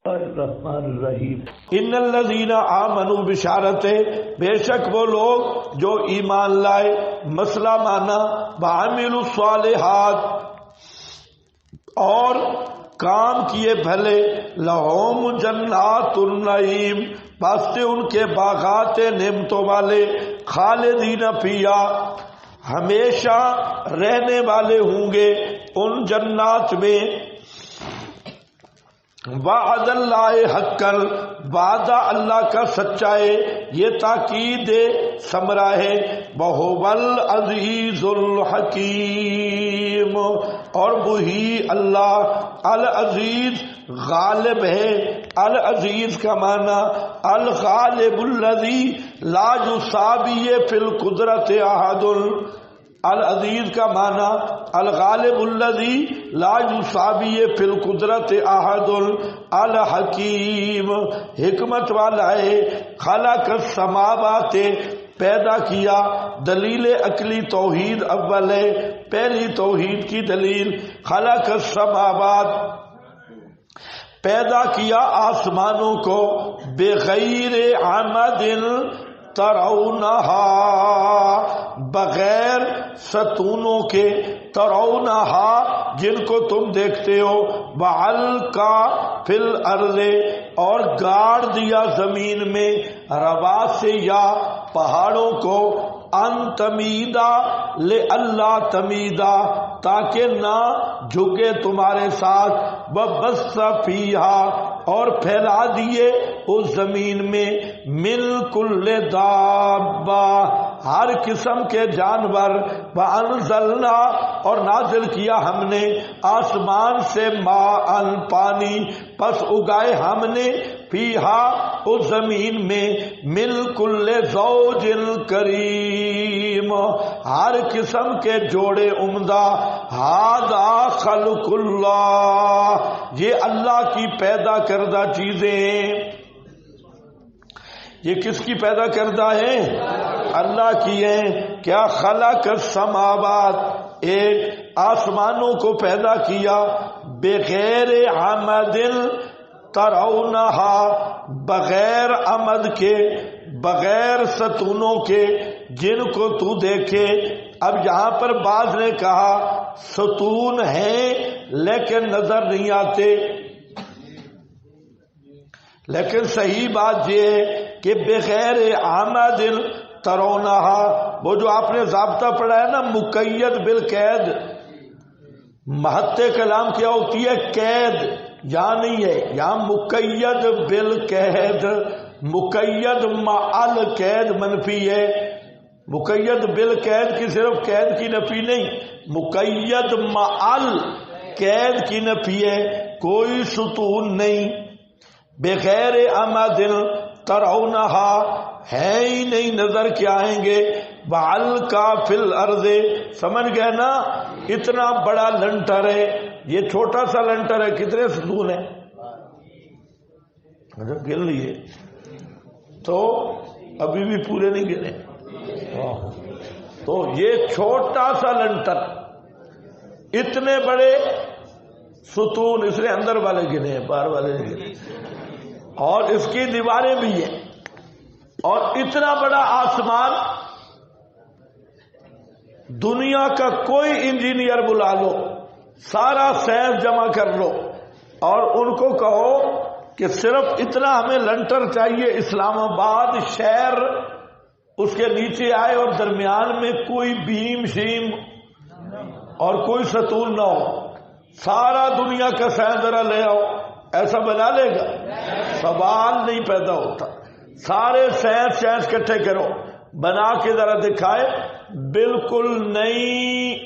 الرحمن الرحیم ان الذین آمنوا بشارت، بے شک وہ لوگ جو ایمان لائے، مسئلہ مانا وعملوا الصالحات، اور کام کیے بھلے، لہم جنات النعیم، واسطے ان کے باغات نعمتوں والے، خالدین فیہا، ہمیشہ رہنے والے ہوں گے ان جنات میں، وعد اللہ حقا، وعدہ اللہ کا سچا ہے، یہ تاکید ثمرہ ہے، وہو العزیز الحکیم، اور وہی اللہ العزیز غالب ہے۔ العزیز کا معنی الغالب الذی لا یساوی فی القدرت احد، العزیز کا معنی الغالب الذی لا یساوی فی القدرت احد، الحکیم، حکمت والا ہے، خلق السماوات، پیدا کیا، دلیل عقلی توحید اول ہے، پہلی توحید کی دلیل، خلق السماوات، پیدا کیا آسمانوں کو، بغیر عمد ترونہا، بغیر ستونوں کے، ترونہا، جن کو تم دیکھتے ہو، وَعَلْقَا فِي الْأَرْضِ، اور گاڑ دیا زمین میں، رواسیا، پہاڑوں کو، ان تمیدا لئلا تمیدا، تاکہ نہ جھکے تمہارے ساتھ، وَبَثَّ فِيهَا، اور پھیلا دیے اس زمین میں، من کل دابہ، ہر قسم کے جانور، وَأَنزَلْنَا، اور نازل کیا ہم نے آسمان سے، ماءً، پانی، پس اگائے ہم نے، فیہا، اس زمین میں، من کل زوج کریم، ہر قسم کے جوڑے عمدہ، ھذا خلق اللہ، یہ اللہ کی پیدا کردہ چیزیں ہیں۔ یہ کس کی پیدا کردہ ہیں؟ اللہ کی ہیں۔ کیا؟ خلق السماوات، ایک آسمانوں کو پیدا کیا، بغیر عمد ترونہا، بغیر عمد کے، بغیر ستونوں کے، جن کو تو دیکھے۔ اب یہاں پر بعض نے کہا ستون ہیں لیکن نظر نہیں آتے، لیکن صحیح بات یہ ہے کہ بغیر عمد ترونہا، وہ جو آپ نے ضابطہ پڑھا ہے نا، مقید بالقید، محط کلام کیا ہوتی ہے؟ قید، یہاں نہیں ہے، یہاں مقید بالقید، مقید مع القید منفی ہے، مقید بالقید کی صرف قید کی نفی نہیں، مقید مع القید کی نفی ہے، کوئی ستون نہیں، بغیر عمد ترونہا، ہے ہی نہیں، نظر کیا آئیں گے، وَعَلْقَا فِي الْأَرْضِ، سمجھ گئے نا؟ اتنا بڑا لنٹر ہے، یہ چھوٹا سا لنٹر ہے، کتنے ستون ہیں؟ گن لیے تو ابھی بھی پورے نہیں گنے، تو یہ چھوٹا سا لنٹر، اتنے بڑے ستون، اس نے اندر والے گنے ہیں، باہر والے نہیں گنے، اور اس کی دیواریں بھی ہیں، اور اتنا بڑا آسمان، دنیا کا کوئی انجینئر بلا لو، سارا سائنس جمع کر لو، اور ان کو کہو کہ صرف اتنا ہمیں لنٹر چاہیے، اسلام آباد شہر اس کے نیچے آئے اور درمیان میں کوئی بیم شیم اور کوئی ستون نہ ہو، سارا دنیا کا سائنس ذرا لے آؤ، ایسا بنا لے گا؟ سوال نہیں پیدا ہوتا، سارے سائنس کٹھے کرو، بنا کے ذرا دکھائے، بالکل نہیں۔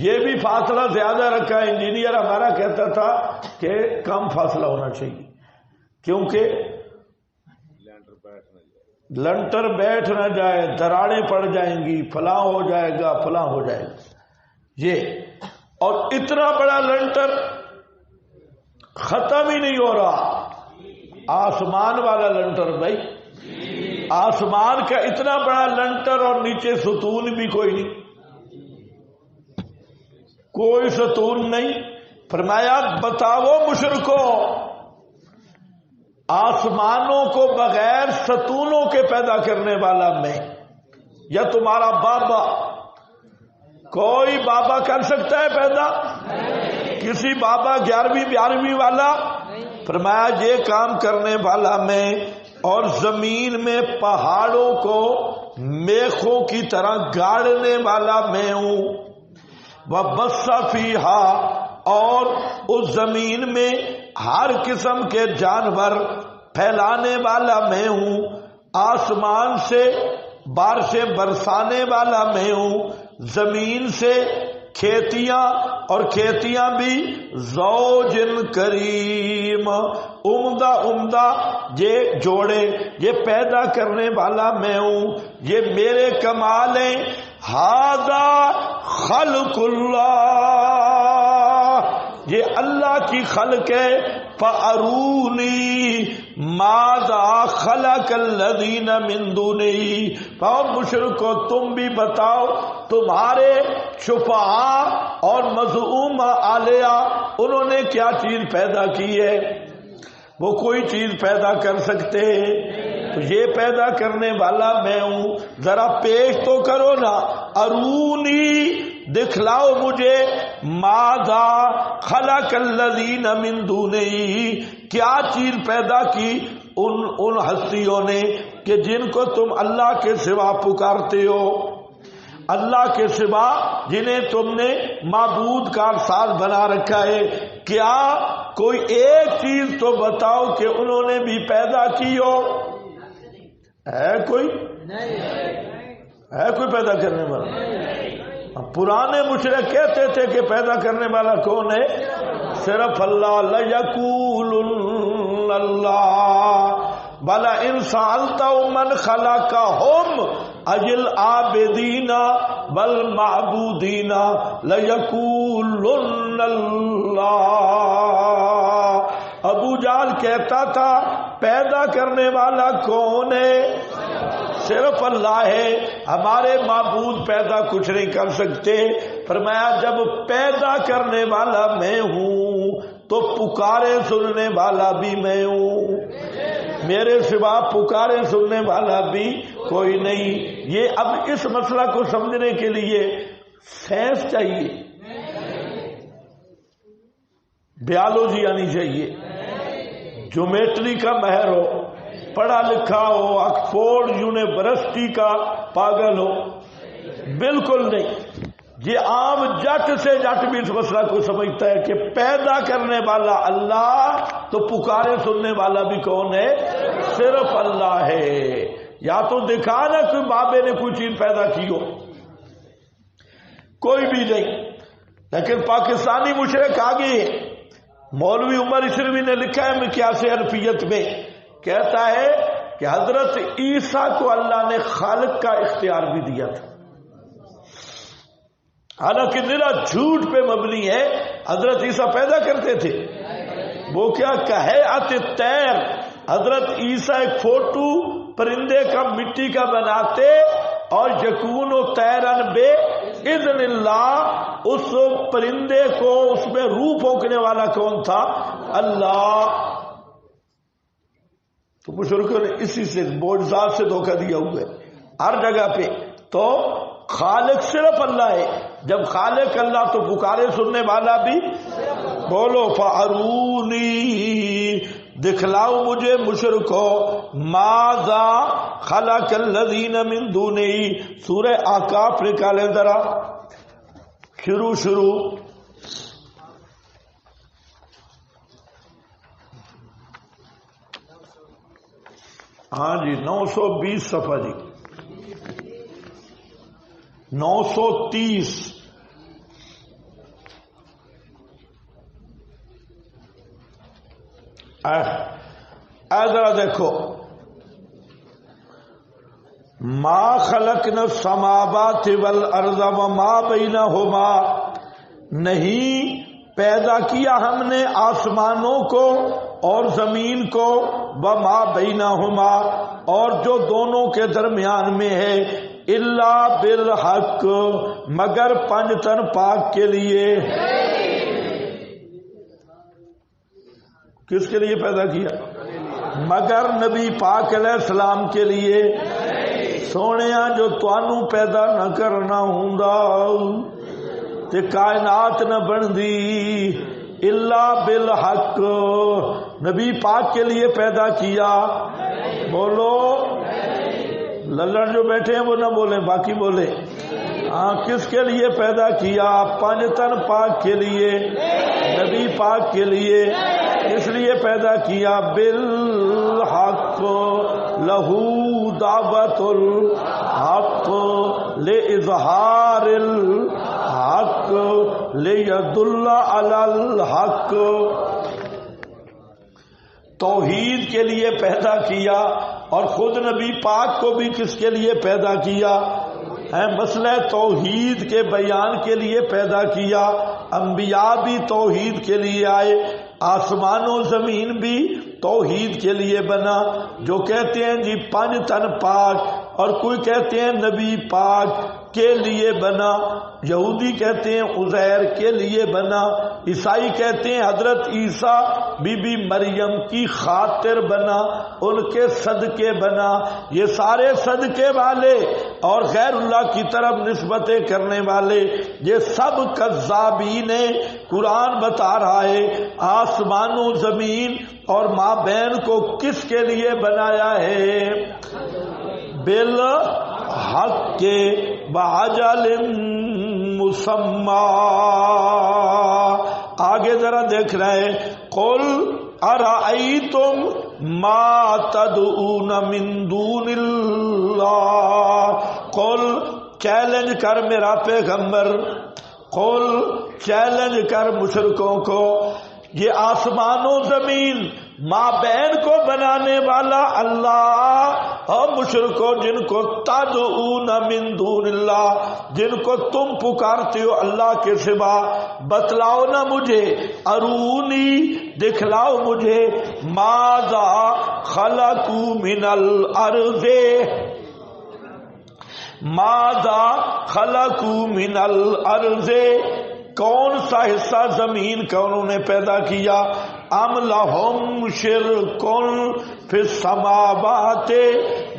یہ بھی فاصلہ زیادہ رکھا ہے، انجینئر ہمارا کہتا تھا کہ کم فاصلہ ہونا چاہیے، کیونکہ لنٹر بیٹھ نہ جائے، دراڑیں پڑ جائیں گی، فلاں ہو جائے گا، فلاں ہو جائے گا، یہ، اور اتنا بڑا لنٹر ختم ہی نہیں ہو رہا، آسمان والا لنٹر بھائی، آسمان کا اتنا بڑا لنٹر اور نیچے ستون بھی کوئی نہیں، کوئی ستون نہیں، فرمایا بتاؤ مشرکو، آسمانوں کو بغیر ستونوں کے پیدا کرنے والا میں یا تمہارا بابا؟ کوئی بابا کر سکتا ہے پیدا؟ کسی بابا 11ویں 12ویں والا؟ فرمایا یہ کام کرنے والا میں، اور زمین میں پہاڑوں کو میخوں کی طرح گاڑنے والا میں ہوں، وَبَثَّ فِيهَا، اور اس زمین میں ہر قسم کے جانور پھیلانے والا میں ہوں، آسمان سے بارشیں برسانے والا میں ہوں، زمین سے کھیتیاں، اور کھیتیاں بھی زوجن کریم، عمدہ یہ جوڑے، یہ پیدا کرنے والا میں ہوں، یہ میرے کمال ہیں۔ ھذا خلق اللہ، یہ اللہ کی خلق ہے۔ فَأَرُونِي مَاذَا خَلَقَ الَّذِينَ مِن دُونِهِ، اور مشرکو تم بھی بتاؤ تمہارے شفعاء اور مزعوم آلیہ انہوں نے کیا چیز پیدا کی ہے؟ وہ کوئی چیز پیدا کر سکتے؟ تو یہ پیدا کرنے والا میں ہوں، ذرا پیش تو کرو نا، ارونی دکھلاؤ مجھے، ماذا خلق الذین من دونہ، کیا چیز پیدا کی ان ہستیوں نے کہ جن کو تم اللہ کے سوا پکارتے ہو، اللہ کے سوا جنہیں تم نے معبود کا ساز بنا رکھا ہے، کیا کوئی ایک چیز تو بتاؤ کہ انہوں نے بھی پیدا کی ہو؟ ہے کوئی؟ ہے کوئی پیدا کرنے والا؟ پرانے مشرک کہتے تھے کہ پیدا کرنے والا کون ہے؟ صرف اللہ، لَيَقُولُنَّ اللَّهُ بَلَا إِن سَأَلْتَهُم مَّنْ خَلَقَهُمْ أَجِلْ عَابِدِينَ وَالْمَعْبُودِينَ لَيَقُولُنَّ اللَّهُ۔ ابو جہل کہتا تھا پیدا کرنے والا کون ہے؟ صرف اللہ ہے، ہمارے معبود پیدا کچھ نہیں کر سکتے۔ فرمایا جب پیدا کرنے والا میں ہوں تو پکارے سننے والا بھی میں ہوں، میرے سوا پکارے سننے والا بھی کوئی نہیں۔ یہ اب اس مسئلہ کو سمجھنے کے لیے سائنس چاہیے، بیالوجی آنی چاہیے، جیومیٹری کا ماہر ہو، پڑھا لکھا ہو، آکسفورڈ یونیورسٹی کا پاگل ہو، بالکل نہیں۔ یہ عام جٹ سے جٹ بھی اس مسئلہ کو سمجھتا ہے کہ پیدا کرنے والا اللہ تو پکارے سننے والا بھی کون ہے؟ صرف اللہ ہے۔ یا تو دکھا نا کوئی بابے نے کوئی چیز پیدا کی ہو، کوئی بھی نہیں۔ لیکن پاکستانی مشرک آگے، مولوی عمر اشروی نے لکھا ہے مقیاس عرفیت میں، کہتا ہے کہ حضرت عیسیٰ کو اللہ نے خالق کا اختیار بھی دیا تھا، حالانکہ ذرا جھوٹ پہ مبنی ہے۔ حضرت عیسیٰ پیدا کرتے تھے، وہ کیا کہے آتے تیر، حضرت عیسیٰ ایک فوٹو پرندے کا مٹی کا بناتے، اور یکون و تیرن بے اذن اللہ، اس پرندے کو اس میں روح پھونکنے والا کون تھا؟ اللہ۔ تو مشرکوں نے اسی سے معجزات سے دھوکہ دیا ہوا ہے ہر جگہ پہ۔ تو خالق صرف اللہ ہے، جب خالق اللہ تو پکارے سننے والا بھی، بولو فارونی دکھلاؤ مجھے مشرکو، ماذا خلق الذین من دونہ۔ سورہ احقاف نکالے ذرا، شروع ہاں جی 920 صفحہ جی 930۔ ذرا دیکھو، ما خلقنا السماوات والارض وما بینہما، نہیں پیدا کیا ہم نے آسمانوں کو اور زمین کو، وما بینہما اور جو دونوں کے درمیان میں ہے، الا بالحق مگر پنجتن پاک کے لیے۔ کس کے لیے پیدا کیا؟ مگر نبی پاک علیہ السلام کے لیے. سونیا جو توانوں پیدا نہ کرنا ہوندا تے کائنات نہ بندی الا بالحق. نبی پاک کے لیے پیدا کیا. بولو للڑ جو بیٹھے ہیں وہ نہ بولیں، باقی بولے. ہاں کس کے لیے پیدا کیا؟ پنجتن پاک کے لیے، نبی پاک کے لیے. اس لیے پیدا کیا بالحق لہو دعوت الحق لإظہار الحق لیدل علی الحق. توحید کے لیے پیدا کیا. اور خود نبی پاک کو بھی کس کے لیے پیدا کیا؟ مسئلہ توحید کے بیان کے لیے پیدا کیا. انبیاء بھی توحید کے لیے آئے، آسمان و زمین بھی توحید کے لیے بنا. جو کہتے ہیں جی پنج تن پاک، اور کوئی کہتے ہیں نبی پاک کے لیے بنا. یہودی کہتے ہیں عزیر کے لیے بنا. عیسائی کہتے ہیں حضرت عیسیٰ بی بی مریم کی خاطر بنا، ان کے صدقے بنا. یہ سارے صدقے والے اور غیر اللہ کی طرف نسبتیں کرنے والے یہ سب کذابین ہیں. قرآن بتا رہا ہے آسمان و زمین اور مابین کو کس کے لیے بنایا ہے؟ بالحق کے بعجل مسمى. آگے ذرا دیکھ رہے ہیں قل ارأیتم ما تدعون من دون اللہ. قل چیلنج کر میرا پیغمبر، قل چیلنج کر مشرکوں کو، یہ آسمان و زمین مابین کو بنانے والا اللہ، اور مشرکوں جن کو تدعون من دون اللہ، جن کو تم پکارتے ہو اللہ کے سوا، بتلاؤ نا مجھے، ارونی دکھلاؤ مجھے، ماذا خلقوا من الارض، ماذا خلقوا من الارض، کون سا حصہ زمین کا انہوں نے پیدا کیا؟ ام لہم شرک فی السماوات،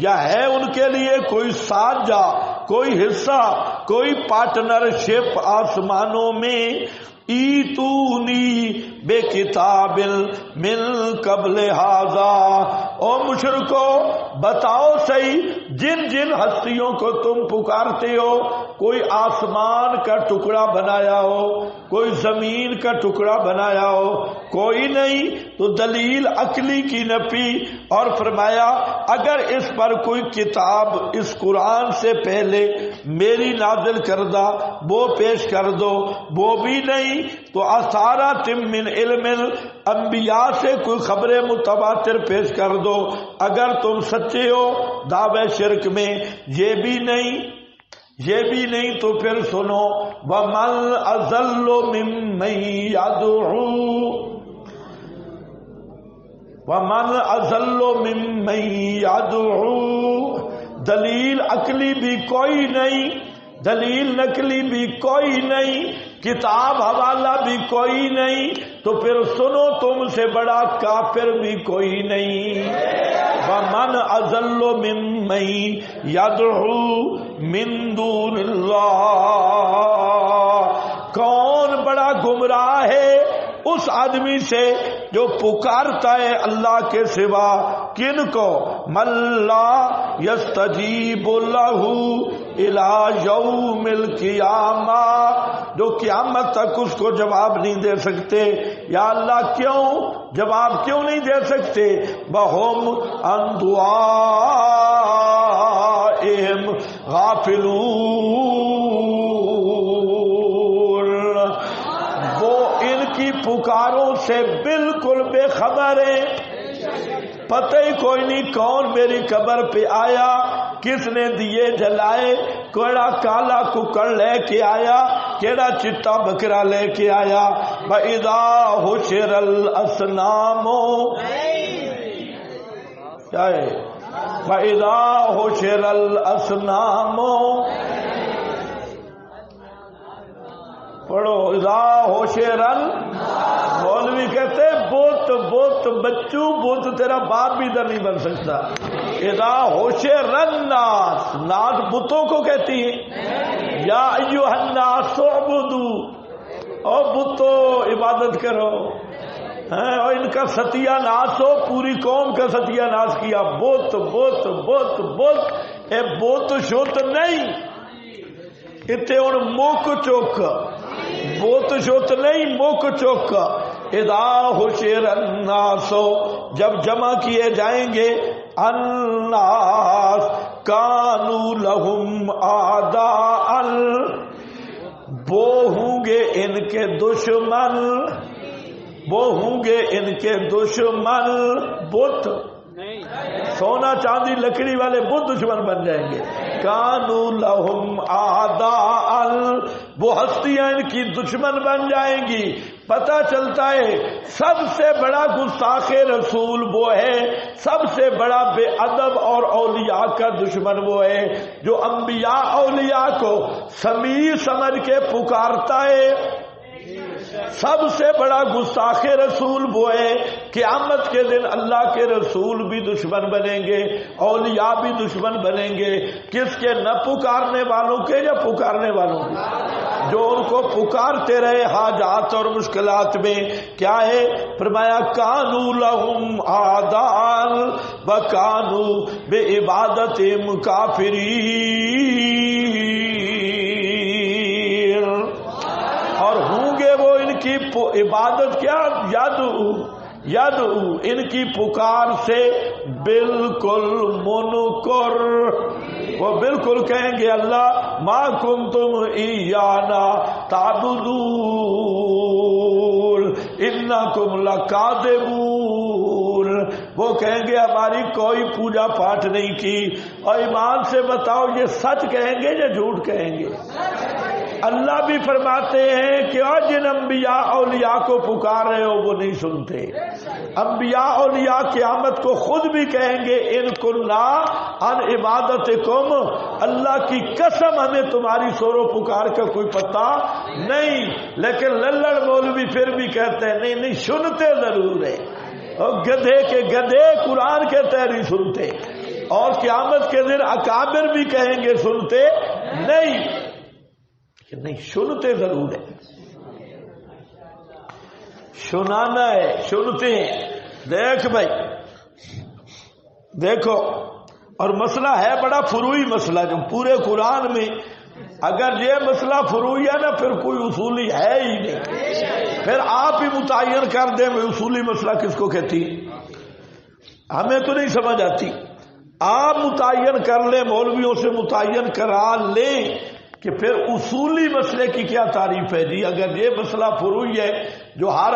یا ہے ان کے لیے کوئی ساجہ، کوئی حصہ، کوئی پارٹنرشپ آسمانوں میں؟ ایتونی بے کتاب من قبل ھذا، او مشرکو بتاؤ صحیح جن جن ہستیوں کو تم پکارتے ہو، کوئی آسمان کا ٹکڑا بنایا ہو، کوئی زمین کا ٹکڑا بنایا ہو؟ کوئی نہیں. تو دلیل عقلی کی نفی. اور فرمایا اگر اس پر کوئی کتاب اس قرآن سے پہلے میری نازل کردہ وہ پیش کر دو، وہ بھی نہیں. تو اثارات من علم انبیاء سے کوئی خبر متواتر پیش کر دو اگر تم سچے ہو دعوے شرک میں. یہ بھی نہیں، یہ بھی نہیں. تو پھر سنو وَمَنْ أَضَلُّ مِمَّنْ يَدْعُو، وَمَنْ أَضَلُّ مِمَّنْ يَدْعُو. دلیل عقلی بھی کوئی نہیں، دلیل نقلی بھی کوئی نہیں، کتاب حوالہ بھی کوئی نہیں. تو پھر سنو تم سے بڑا کافر بھی کوئی نہیں. وَمَنْ أَضَلُّ مِمَّنْ يَدْعُو مِن دُونِ اللَّهِ، کون بڑا گمراہ ہے اس آدمی سے جو پکارتا ہے اللہ کے سوا. کن کو؟ مَن لَا يَسْتَجِيبُ لَهُ إِلَى يَوْمِ الْقِيَامَةِ، جو قیامت تک اس کو جواب نہیں دے سکتے. یا اللہ کیوں جواب کیوں نہیں دے سکتے؟ وَهُمْ عَن دُعَائِهِمْ غَافِلُونَ، وہ ان کی پکاروں سے بالکل بے خبر ہیں. پتہ ہی کوئی نہیں کون میری قبر پہ آیا، کس نے دیے جلائے، کیڑا کالا ککڑ لے کے آیا، کیڑا چٹا بکرا لے کے آیا. وَإِذَا حُشِرَ الْأَصْنَامُ، کیا ہے؟ وَإِذَا حُشِرَ الْأَصْنَامُ، پڑھو اذا حشرن، مولوی کہتے بت بت بچوں بت تیرا باپ بھی ادھر نہیں بن سکتا. اذا حشرن ناس، ناس بتوں کو کہتی ہے. یا ایھا الناس اعبدوا، او بتو عبادت کرو. اور ان کا ستیہ ناس ہو، پوری قوم کا ستیہ ناس کیا. بت بت بت بت، اے بت شوت نہیں اتنے ہوں موک چوک، بت شوت نہیں موک چوک. اذا حشر الناس، جب جمع کیے جائیں گے الناس کانوا لہم اعداء، وہ ہوں گے ان کے دشمن، وہ ہوں گے ان کے دشمن. بت سونا چاندی لکڑی والے بت دشمن بن جائیں گے. کانوا لہم اعداء، وہ ہستیاں ان کی دشمن بن جائیں گی. پتہ چلتا ہے سب سے بڑا گستاخ رسول وہ ہے، سب سے بڑا بے ادب اور اولیاء کا دشمن وہ ہے جو انبیاء اولیاء کو سمیع سمجھ کے پکارتا ہے. سب سے بڑا گستاخ رسول وہ ہے. قیامت کے دن اللہ کے رسول بھی دشمن بنیں گے، اولیاء بھی دشمن بنیں گے. کس کے؟ نہ پکارنے والوں کے یا پکارنے والوں کے جو ان کو پکارتے رہے حاجات اور مشکلات میں. کیا ہے؟ فرمایا کانوا لہم اعداء وکانوا بعبادتہم کافرین، اور ہوں گے وہ ان کی عبادت کیا یدعو ان کی پکار سے بالکل منکر. وہ بالکل کہیں گے اللہ ما کنتم ایانا تعبدون انکم لکاذبون. وہ کہیں گے ہماری کوئی پوجا پاٹ نہیں کی. اور ایمان سے بتاؤ یہ سچ کہیں گے یا جھوٹ کہیں گے؟ اللہ بھی فرماتے ہیں کہ جن انبیاء اولیاء کو پکار رہے ہو وہ نہیں سنتے. انبیاء اولیاء قیامت کو خود بھی کہیں گے ان کنا عن عبادتکم، اللہ کی قسم ہمیں تمہاری سور و پکار کا کوئی پتہ نہیں. لیکن للڑ مولوی پھر بھی کہتے ہیں نہیں نہیں سنتے ضرور ہے. اور گدھے کے گدھے قرآن کہتے ہیں نہیں سنتے. اور قیامت کے دن اکابر بھی کہیں گے سنتے نہیں سنتے ضرور ہے. سنانا ہے، سنتے ہیں. دیکھ بھائی دیکھو، اور مسئلہ ہے بڑا فروعی مسئلہ جو پورے قرآن میں اگر یہ مسئلہ فروعی ہے نا پھر کوئی اصولی ہے ہی نہیں. پھر آپ ہی متعین کر دیں میں اصولی مسئلہ کس کو کہتی، ہمیں تو نہیں سمجھ آتی. آپ متعین کر لیں، مولویوں سے متعین کرا لیں کہ پھر اصولی مسئلے کی کیا تعریف ہے. جی اگر یہ مسئلہ فروعی ہے جو ہر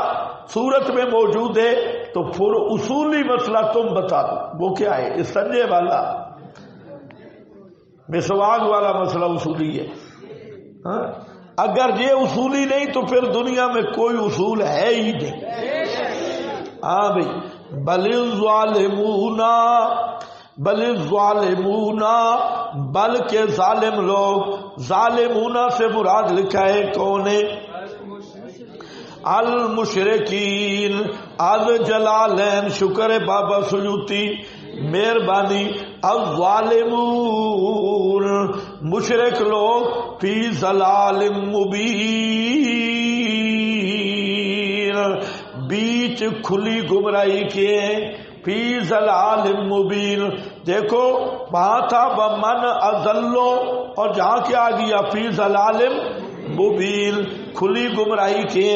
صورت میں موجود ہے تو پھر اصولی مسئلہ تم بتا دو وہ کیا ہے. اس سنجے والا مسواک والا مسئلہ اصولی ہے. اگر یہ اصولی نہیں تو پھر دنیا میں کوئی اصول ہے ہی نہیں. ہاں بھائی بل الظالمون، بلکہ ظالم لوگ. ظالمون سے مراد لکھا ہے کون ہے؟ المشرکین. الجلالین، شکر ہے بابا سیوطی مہربانی. الظالمون مشرک لوگ فی ضلال مبین، بیچ کھلی گمراہی کے. فی ضلال مبین، دیکھو وہاں تھا ومن اضلو اور جہاں کیا گیا فی ضلال مبین، کھلی گمراہی کے.